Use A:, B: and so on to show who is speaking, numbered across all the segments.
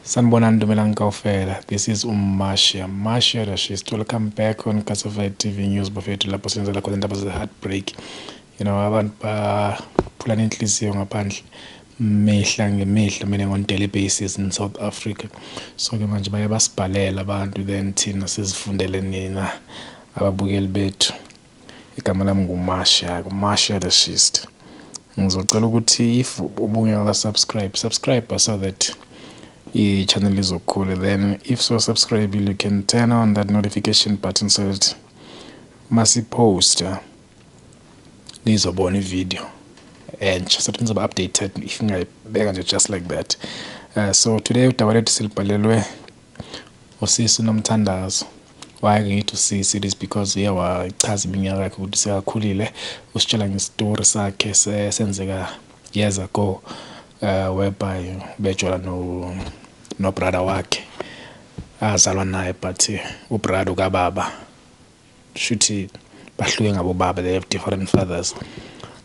A: Sanibonani Ndumelang kaofela. This is Marcia Rashist. Welcome back on Classified TV News bafethu lapho senzela khona indaba ze-heartbreak. You know, abantu baphulana inhliziyo ngaphandle mihla ngemihla mina on daily basis in South Africa. So ke manje baye basibhalela abantu then thina sizifundele nina ababukeli bethu. Igama lami nguMarcia Rashist. Ngizocela ukuthi if ubungeka subscribe so that channel is cool. Then if so subscribe, you can turn on that notification button so that must post nizobona video and just something about updated if you just like that. So today udawethu silibhalelwe usisi nomthandazo. Why ngithi usisi? It is because uyawachaza iminyaka yakhe ukuthi sekakhulile, usitshela ngestory sakhe senzeka years ago whereby bejola no brother wakhe azalwa naye but ubrother kababa shuthi bahluke ngabo baba, they have different fathers.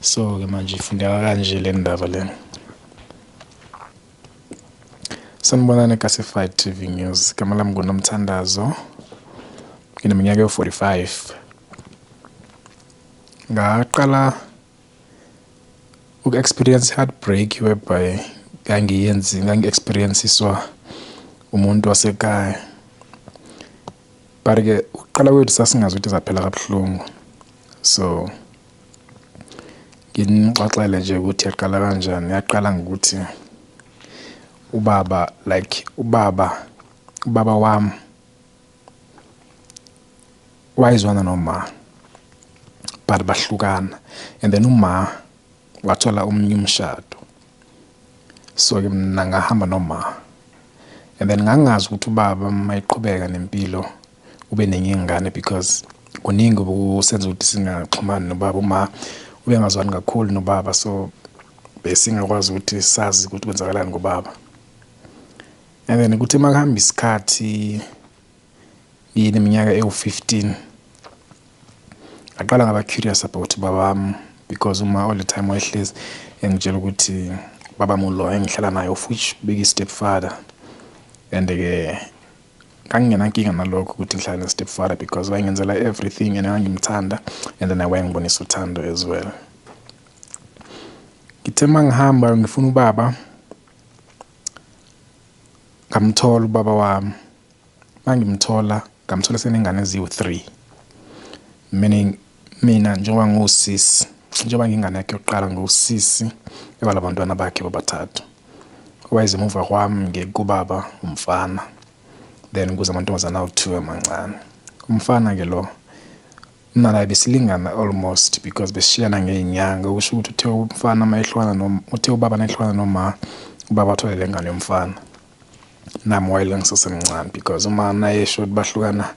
A: So ke manje ifundeka kanje le ndaba le. Sanibonani Classified TV News. Igama lami nguNomthandazo. Ngineminyaka yo-45. Ngaqala uku-experience heartbreak whereby ngangi-experienceiswa umuntu wasekhaya. But-ke ukuqala kwethu sasingazi ukuthi zaphela kabuhlungu. So nginixoxele nje ukuthi yaqala kanjani. Yaqala ngokuthi ubaba wami wayizwana noma but bahlukana, and then uma wathola umnye umshado. So ke mina ngahamba noma, and then ngangazi ukuthi ubaba mayiqhubeka nempilo ube nenyingane because kuningi usenza ukuthi singaxhumani nobaba uma ubengazwani kakhulu nobaba. So besingakwazi ukuthi sazi ukuthi kwenzakalani ngobaba. And then ukuthi makuhamba isikhathi ngineminyaka ewu-15 ngaqala ngaba curious about ubaba wami because uma all the time wayehlezi engitshela ukuthi baba mulo engihlala naye of which big stepfather, and ke kangingenankinga nalokho ukuthi ngihlala ne-stepfather because wayengenzela everything and ngangimthanda, and then wayengibonisa uthando as well. Ngithe mangihamba ngifuna ubaba ngamthola ubaba wami. Mangimthola ngamthola senengane eziwu-3, meaning mina njengoba ngusisi, njengoba ngingane yakhe yokuqala ngusisi ebalabantwana bakhe bobathathu. Wayezimuva kwami kubaba umfana, then kuze amantombazana awu-2 amancane. Umfana ke lo mina naye besilingana almost because besishiyana ngey'nyanga, kusho ukuthi uthe umfana mayehlukana noma uthe ubaba nayehlukana noma ubaba athole le ngane yomfana, nami wayele ngisesemncane because uma naye esho ukuthi bahlukana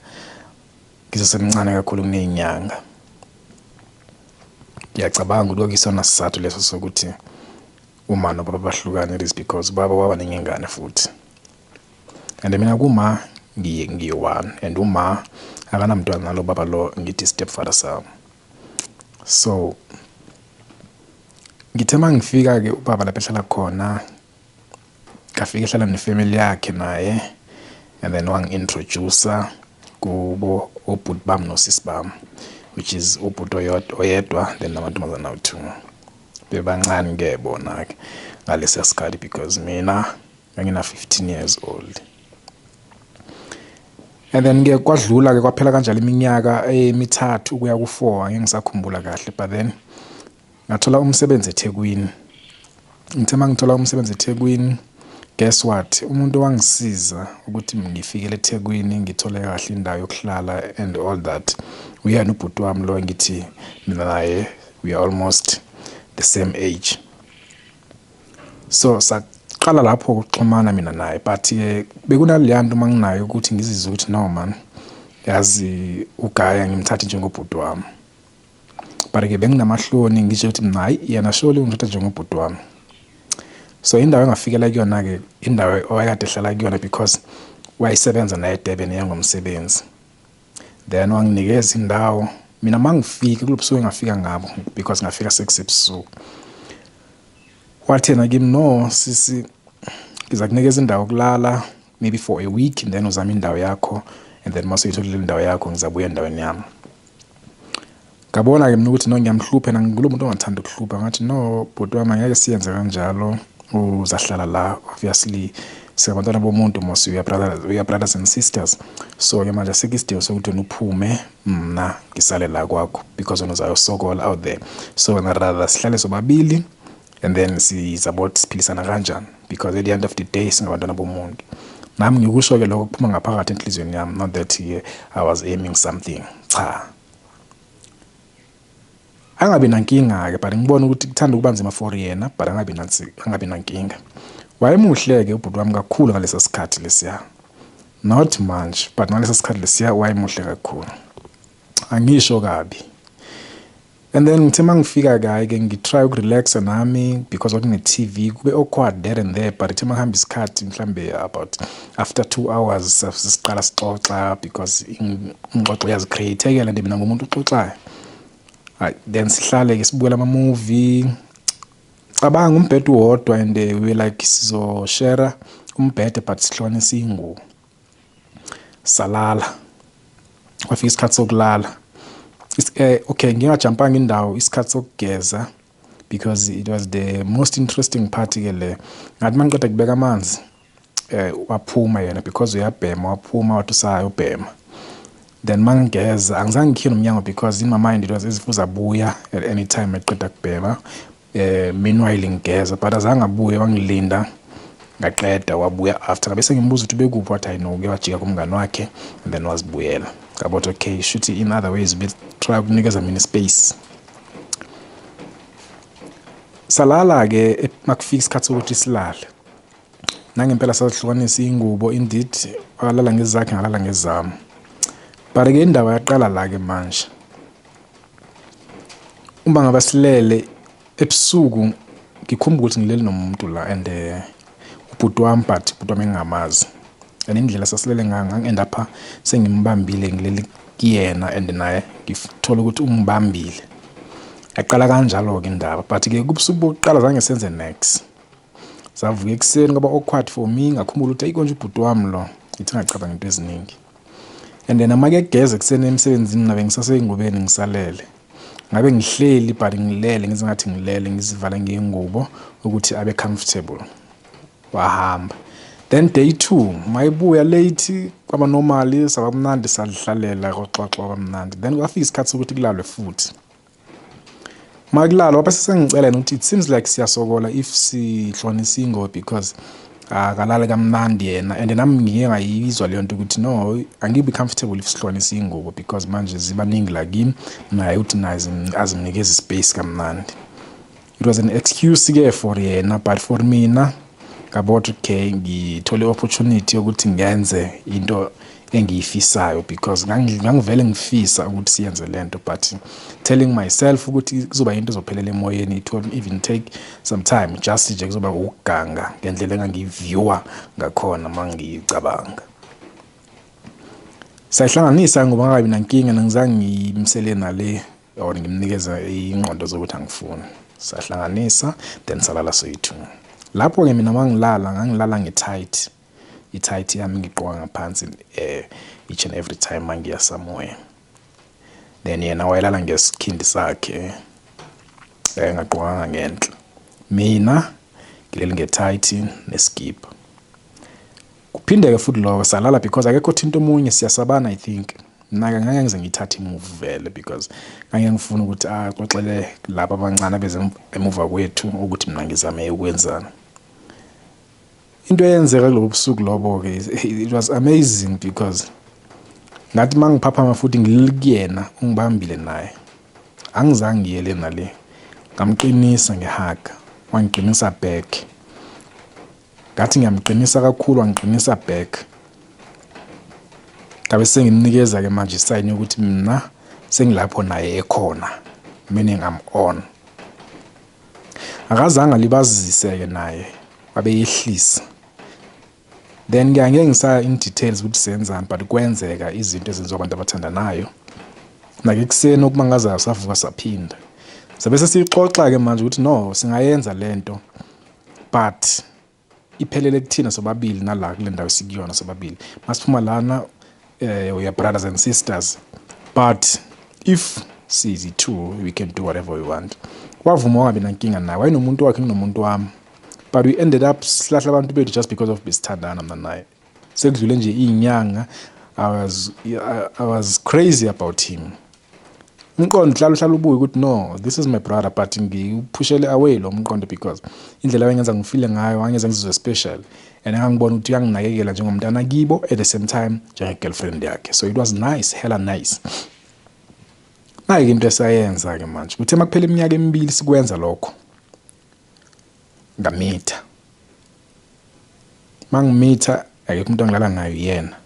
A: ngisesemncane kakhulu kuney'nyanga. Ngiyacabanga ukuthi kwakuyisona sizathu leso sokuthi uma nobaba bahlukana, it is because ubaba waba nengane futhi, and mina kuma ngiyi-1 and uma akanamntwana nalo baba lo ngithi stepfather sami. So ngithe mangifika-ke ubaba lapho ehlala khona ngafika ehlala nefamily yakhe naye, and then wangi-introducer kubo obhuti bami nosisi bami, which is ubhuti oyedwa then namantombazana awu-2. Bebancane-ke bona-ke ngalesiya sikhathi because mina ngangina-15 years old. And then ke kwadlula-ke kwaphela kanjalo iminyaka emithathu ukuya ku-4 angeke ngisakhumbula kahle, but then ngathola umsebenzi eThekwini. Ngithe mangithola umsebenzi eThekwini, guess what, umuntu wangisiza ukuthi ngifikele eThekwini ngithole kahle indawo yokuhlala and all that uyena ubhuti wami lo ngithi mina naye we are almost the same age. So saqala lapho ukuxhumana mina naye, but bekunaleya nto manginayo ukuthi ngizizwe ukuthi no man, yazi uGaya ngimthathe njengobhuti wami. But ke benginamahloni ngisho ukuthi mina hayi yena surely ungithatha njengobhuti wami. So indawo engafikela kuyona-ke indawo owayekade ehlala kuyona because wayisebenza naye eDurban yangomsebenzi. Then wanginikeza indawo mina mangifika kulobusuku engafika ngabo because ngafika sekusebusuku. Wathena kimi no sisi ngiza kunikeza indawo yokulala maybe for a week, and then uzama indawo yakho, and then mase uyitholile indawo yakho ngizabuya endaweni yami. Ngabona ke mina ukuthi no ngiyamhlupha na ngulo muntu ongathanda ukuhlupha ngathi no bhuti wami ngeke siyenze kanjalo uzahlala la obviously singabantwana bomuntu mos we are brothers and sisters, so ke manje sekuisidingo sokuthi uphume mina ngisale la kwakho because wena uzayosokola out there, so wena rather sihlale sobabili and then sizabot siphilisana kanjani, because at the end of the day singabantwana bomuntu. Nami ngikusho ke lokho kuphuma ngaphakathi enhlizweni yami, not that I was aiming something, cha. Angabi nankinga ke, but ngibona ukuthi kuthanda ukuba nzima for yena, but angabi nankinga. Wayemuhle ke ubhuti wami kakhulu ngalesa sikhathi lesiya, not much, but ngalesa sikhathi lesiya wayemuhle kakhulu, angisho kabi. And then ngithe mangifika kae ke ngitry ukurelaxa nami because wakune TV kube awkward there and there, but ngithe mangihamba isikhathi mhlambe about after 2 hours sisiqala sixoxa because ingxoxo yazicreatekela nje mina ngomuntu uxoxayo. Then sihlale ke sibukela ama movie, cabanga umbhedo wodwa, and we were like sizo share umbhedo but sihlonisa ingubo salala. Kwafika isikhathi sokulala. Okay, ngingajumpanga indawo isikhathi sokugeza because it was the most interesting part ke le. Ngathi mangiqeda kubeka amanzi waphuma yena because uyabhema, waphuma wathi usayobhema. Then mangigeza angizange ngikhile umnyango because in my mind it was as if uzabuya at any time eqeda kubhema. Meanwhile ngigeza but azange abuye, wangilinda ngaqeda wabuya after. Ngabe sengimbuza ukuthi bekuphi, wathi I know ke wajika kumngani wakhe and then wazibuyela. Ngabona okay shoot in other ways bit try ukunikeza mina space. Salala ke makufika isikhathi sokuthi silale. Nangempela sasihlukanisa ingubo, indeed walala ngezakhe ngalala ngezami. But ke indaba yaqala la ke manje. Uma ngabasilele ebusuku ngikhumbula ukuthi ngilele nomuntu la and ubhuti wami, but ubhuti wami engingamazi. And indlela sasilele ngangenda apha sengimbambile ngilele kuyena and naye ngithola ukuthi ungibambile. Yaqala kanjalo ke indaba, but ke kubusuku bokuqala zange senze next. Savuka ekuseni ngaba awkward for me, ngakhumbula ukuthi ayikonje ubhuti wami lo, ngithi ngacabanga into eziningi. And then amake egeza kusene emsebenzini nabe ngisasengubeni ngisalele. Ngabe ngihleli but ngilele ngizingathi ngilele ngizivala ngengubo ukuthi abe comfortable. Wahamba. Then day 2 mayibuya late kwaba normally sabamnandi sadlalela xoxoxo kwamnandi. Then kwafika isikhathi sokuthi kulalwe futhi. Makulalo bese sengicela ukuthi it seems like siyasokola if sihlonisa ingo because akalale kamnandi yena, and nami ngike ngayizwa leyo nto ukuthi no angibe comfortable if sihlonisa ingubo because manje zibaningi la kimi naye uthi nazi azimnikeza space kamnandi. It was an excuse ke for yena, but for mina ngabona okay ngithole opportunity yokuthi ngenze into engiyifisayo because ngangivele ngifisa ukuthi siyenze lento, but telling myself ukuthi kuzoba into ezophelela emoyeni, it will even take some time just nje kuzoba ukuganga ngendlela engangiviewa ngakhona mangicabanga. Sayihlanganisa ngoba ngabe nankinga ngizange ngimsele nale or ngimnikeza ingqondo zokuthi angifuni. Sahlanganisa then salala soyithu. Lapho ke mina ngangilala ngetight. I-tight yami ngigqoka ngaphansi each and every time mangiya somewhere. Then yena wayelala ngesikhindi sakhe ngagqokanga ngenhla. Mina ngilele ngetight neskip. Kuphinde ke futhi lo salala because akekho thinto omunye siyasabana. I think mina ngeke ngize ngithathe imove vele because ngeke ngifuna ukuthi axoxele laba abancane beze emuva kwethu ukuthi mina ngizame ukwenzana. Into eyenzeka lo busuku lobo ke it was amazing because ngathi mangiphaphama futhi ngililekuyena ungibambile naye angizange ngiyele nale ngamqinisa ngehug wangiqinisa back ngathi ngiyamqinisa kakhulu wangiqinisa back ngabe sengimnikeza ke manje sign ukuthi mina sengilapho naye ekhona meaning I'm on. Akazange libazise ke naye abeyehlisa. Then ngeke ngisaya in details ukuthi senzani, but kwenzeka izinto ezenziwa abantu abathandanayo. Nake kuseni okumangazayo savuka saphinda. Sabe sesixoxa ke manje ukuthi no singayenza lento, but iphelele kuthina sobabili nala kule ndawo sikuyona sobabili. Masiphuma lana we are brothers and sisters, but if sizi two we can do whatever we want. Wavuma wangabi nankinga naye, wayenomuntu wakhe nginomuntu wami, but we ended up silahla abantu bethu just because of besithandana mna naye. Sekudlule nje inyanga, I was crazy about him. Umqondo hlala ubuye ukuthi no, this is my brother, but ngiphushele away lo mqondo because indlela wengenza ngifile ngayo wangenza ngizizwe special, and ngangibona ukuthi uyanginakekela njengomntana kibo at the same time njenge girlfriend yakhe. So it was nice, hella nice. Nayi into esayenza ke manje kuthe makuphela iminyaka emibili sikwenza lokho, ngamitha. Mangimitha akekho umuntu angilala nayo yena.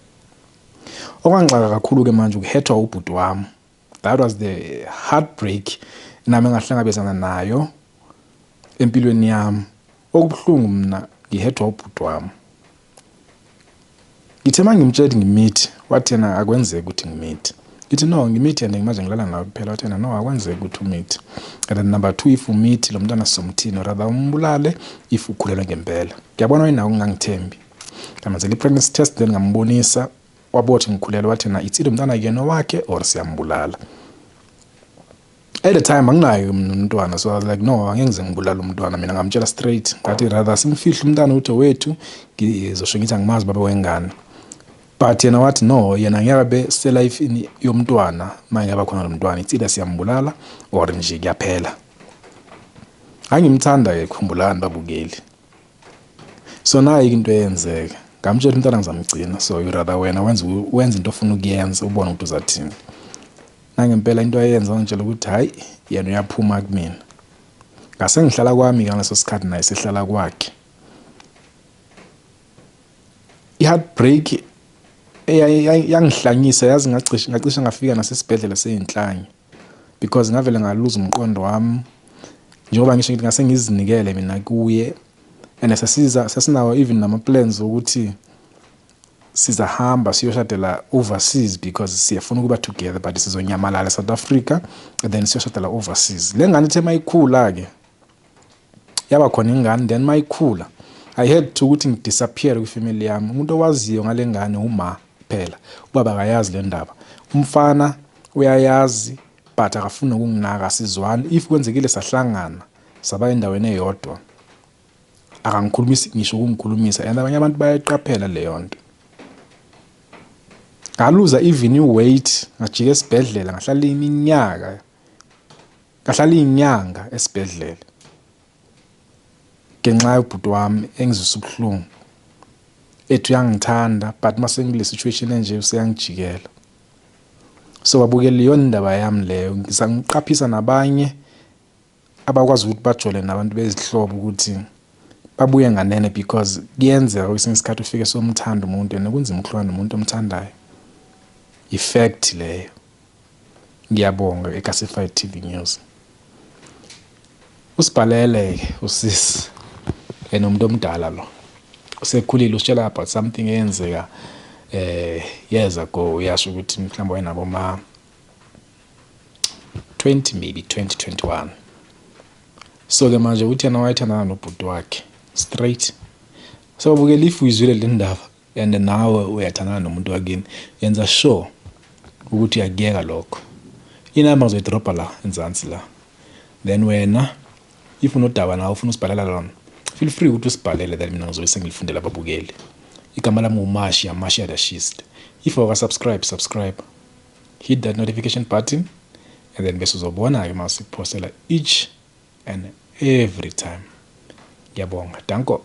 A: Okwangixaka kakhulu ke manje ukuhethwa ubhuti wami. That was the heartbreak nami ngahlangabezana nayo empilweni yami. Okubuhlungu mina ngihethwa ubhuti wami. Ngithe mangimtshela ngimithi, wathi yena akwenzeki ukuthi ngimithi. Ngithi no, ngimithi and ngimaze ngilala nawe kuphela. Wathi yena no, akwenzeki ukuthi umithi. And then number 2, if umithi lo mntwana somthini rather umbulale if ukhulelwa ngempela. Ngiyabona wena ungangithembi. Ngamazela i-pregnancy test then ngambonisa, wabothi ngikhulelwa. Wathi yena it's either umntwana yena wakhe or siyambulala. At the time anginayo umntwana, so I was like no, angeke ngibulala umntwana. Mina ngamtshela straight ngathi rather simfihle umntwana uthi wethu ngizosho ngithi angimazi baba wengane. But yena wathi no, yena ngiyakabe se-life yomntwana mayengaba khona lo mntwana, it's either siyambulala or nje kuyaphela. Angimthanda ke khumbulani babukeli. So nayi into eyenzeka, ngamtshela umntwana ngizamgcina, so you rather wena wenza into ofuna ukuyenza ubone ukuthi uzathini. Nangempela into ayenza ngitshela ukuthi hayi yena uyaphuma kumina. Ngase ngihlala kwami ngaleso sikhathi naye sehlala kwakhe. I-heartbreak yangihlanyisa, yazi ngacisha ngafika nasesibhedlela seyinhlanye because ngavele ngaluza umqondo wami njengoba ngisho ngithi ngase ngizinikele mina kuye, and sasinawo even nama plans ukuthi sizahamba siyoshadela overseas because siyafuna ukuba together, but sizonyamalala South Africa and then siyoshadela overseas. Le ngane ithe mayikhula ke yaba khona ingane, then mayikhula I had to ukuthi ngidisappear kwifamily yami. Umuntu owaziyo ngale ngane uma phela, ubaba akayazi le ndaba. Umfana uyayazi but akafuna ukunginaka, sizwana. If kwenzekile sahlangana saba endaweni eyodwa akangikhulumisi ngisho ukungikhulumisa, and abanye abantu bayayiqaphela leyo nto. Ngaluza even weight, ngajika esibhedlela, ngahlala iminyaka, ngahlala inyanga esibhedlela ngenxa yobhuti wami engizwisa ubuhlungu. Ethu uyangithanda but mase ngile situation enje useyangijikela. So wabukela yona indaba yami leyo, ngisangiqaphisa nabanye abakwazi ukuthi bajole nabantu bezihlobo ukuthi babuye nganene because kuyenzeka kwesinye isikhathi ufike somthanda umuntu and kunzima ukuhlukana nomuntu omthandayo. Effect leyo. Ngiyabonga eClassified TV News. Usibhalele usisi enomuntu omdala lo. Usekhulile usitshela about something eyenzeka years ago, uyasho ukuthi mhlawumbe wayenabo ma 20 maybe 2021. So ke manje uthi yena wayethandana nobhuti wakhe straight. So bukela if uyizwile le ndaba and nawe uyathandana nomuntu wakini, yenza sure ukuthi uyagiyeka lokho. Inamba ngizoyidropa la enzansi la. Then wena if unodaba nawe ufuna usibhalela lona, feel free ukuthi usibhalele, then mina ngizobe sengilifundela ababukeli. Igama lami uMashi, Mashi Adashist. If you subscribe, hit that notification button, and then bese uzobona ke mase postela each and every time. Ngiyabonga. Danko.